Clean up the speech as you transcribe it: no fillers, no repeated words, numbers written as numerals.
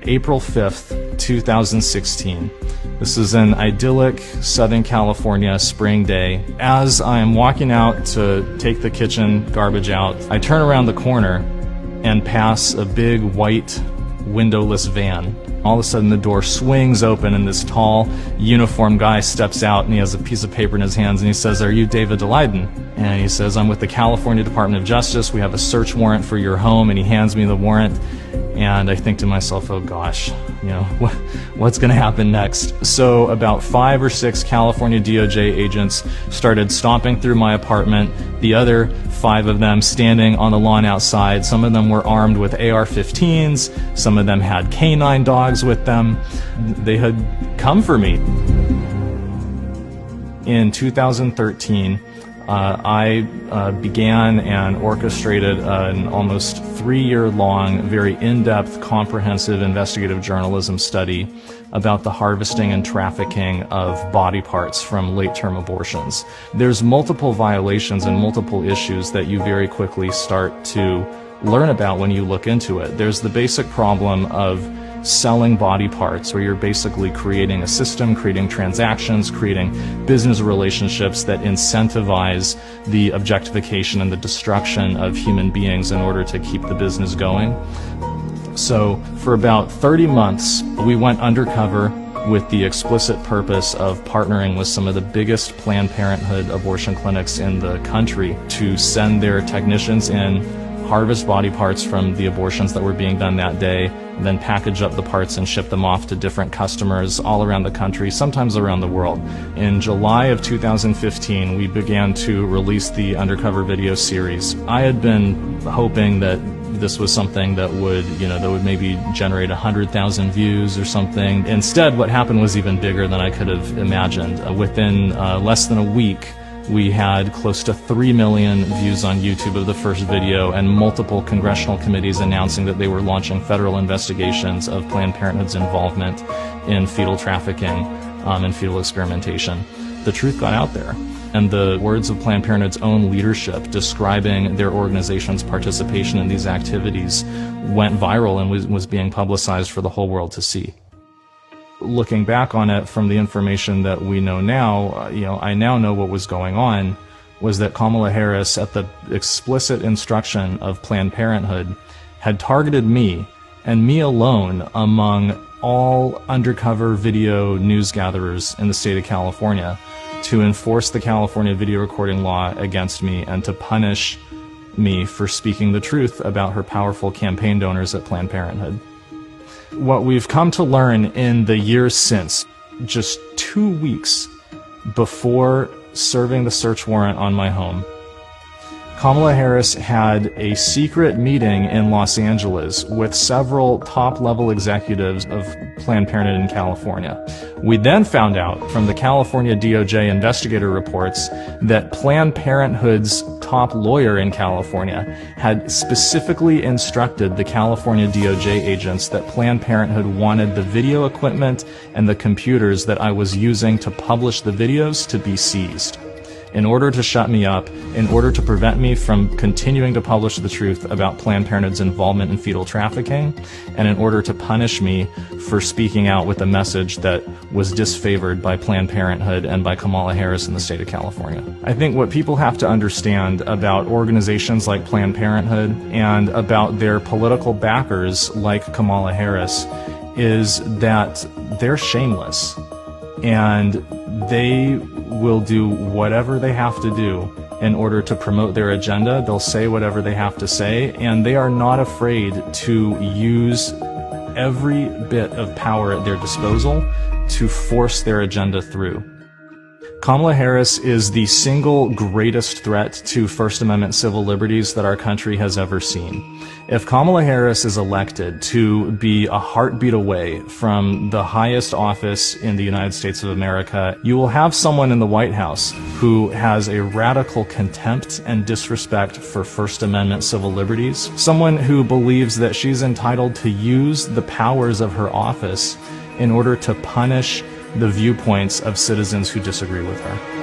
April 5th, 2016. This is an idyllic Southern California spring day. As I'm walking out to take the kitchen garbage out, I turn around the corner and pass a big white windowless van. All of a sudden the door swings open and this tall uniformed guy steps out, and he has a piece of paper in his hands and he says, "Are you David Daleiden?" And he says, "I'm with the California Department of Justice. We have a search warrant for your home." And he hands me the warrant. And I think to myself, oh gosh, what's going to happen next? So about 5 or 6 California DOJ agents started stomping through my apartment, the other 5 of them standing on the lawn outside. Some of them were armed with AR-15s, some of them had canine dogs with them. They had come for me. In 2013, I began and orchestrated an almost 3-year-long, very in-depth, comprehensive investigative journalism study about the harvesting and trafficking of body parts from late-term abortions. There's multiple violations and multiple issues that you very quickly start to learn about when you look into it. There's the basic problem of selling body parts, where you're basically creating a system, creating transactions, creating business relationships that incentivize the objectification and the destruction of human beings in order to keep the business going. So for about 30 months, we went undercover with the explicit purpose of partnering with some of the biggest Planned Parenthood abortion clinics in the country to send their technicians in, harvest body parts from the abortions that were being done that day, then package up the parts and ship them off to different customers all around the country, sometimes around the world. In July of 2015, we began to release the Undercover video series. I had been hoping that this was something that would, that would maybe generate 100,000 views or something. Instead, what happened was even bigger than I could have imagined. Within less than a week, we had close to 3 million views on YouTube of the first video, and multiple congressional committees announcing that they were launching federal investigations of Planned Parenthood's involvement in fetal trafficking and fetal experimentation. The truth got out there, and the words of Planned Parenthood's own leadership describing their organization's participation in these activities went viral and was being publicized for the whole world to see. Looking back on it from the information that we know now, I now know what was going on was that Kamala Harris, at the explicit instruction of Planned Parenthood, had targeted me, and me alone, among all undercover video news gatherers in the state of California, to enforce the California video recording law against me and to punish me for speaking the truth about her powerful campaign donors at Planned Parenthood. What we've come to learn in the years since, just 2 weeks before serving the search warrant on my home, Kamala Harris had a secret meeting in Los Angeles with several top-level executives of Planned Parenthood in California. We then found out from the California DOJ investigator reports that Planned Parenthood's top lawyer in California had specifically instructed the California DOJ agents that Planned Parenthood wanted the video equipment and the computers that I was using to publish the videos to be seized, in order to shut me up, in order to prevent me from continuing to publish the truth about Planned Parenthood's involvement in fetal trafficking, and in order to punish me for speaking out with a message that was disfavored by Planned Parenthood and by Kamala Harris in the state of California. I think what people have to understand about organizations like Planned Parenthood and about their political backers like Kamala Harris is that they're shameless, and they will do whatever they have to do in order to promote their agenda. They'll say whatever they have to say, and they are not afraid to use every bit of power at their disposal to force their agenda through. Kamala Harris is the single greatest threat to First Amendment civil liberties that our country has ever seen. If Kamala Harris is elected to be a heartbeat away from the highest office in the United States of America, you will have someone in the White House who has a radical contempt and disrespect for First Amendment civil liberties, someone who believes that she's entitled to use the powers of her office in order to punish the viewpoints of citizens who disagree with her.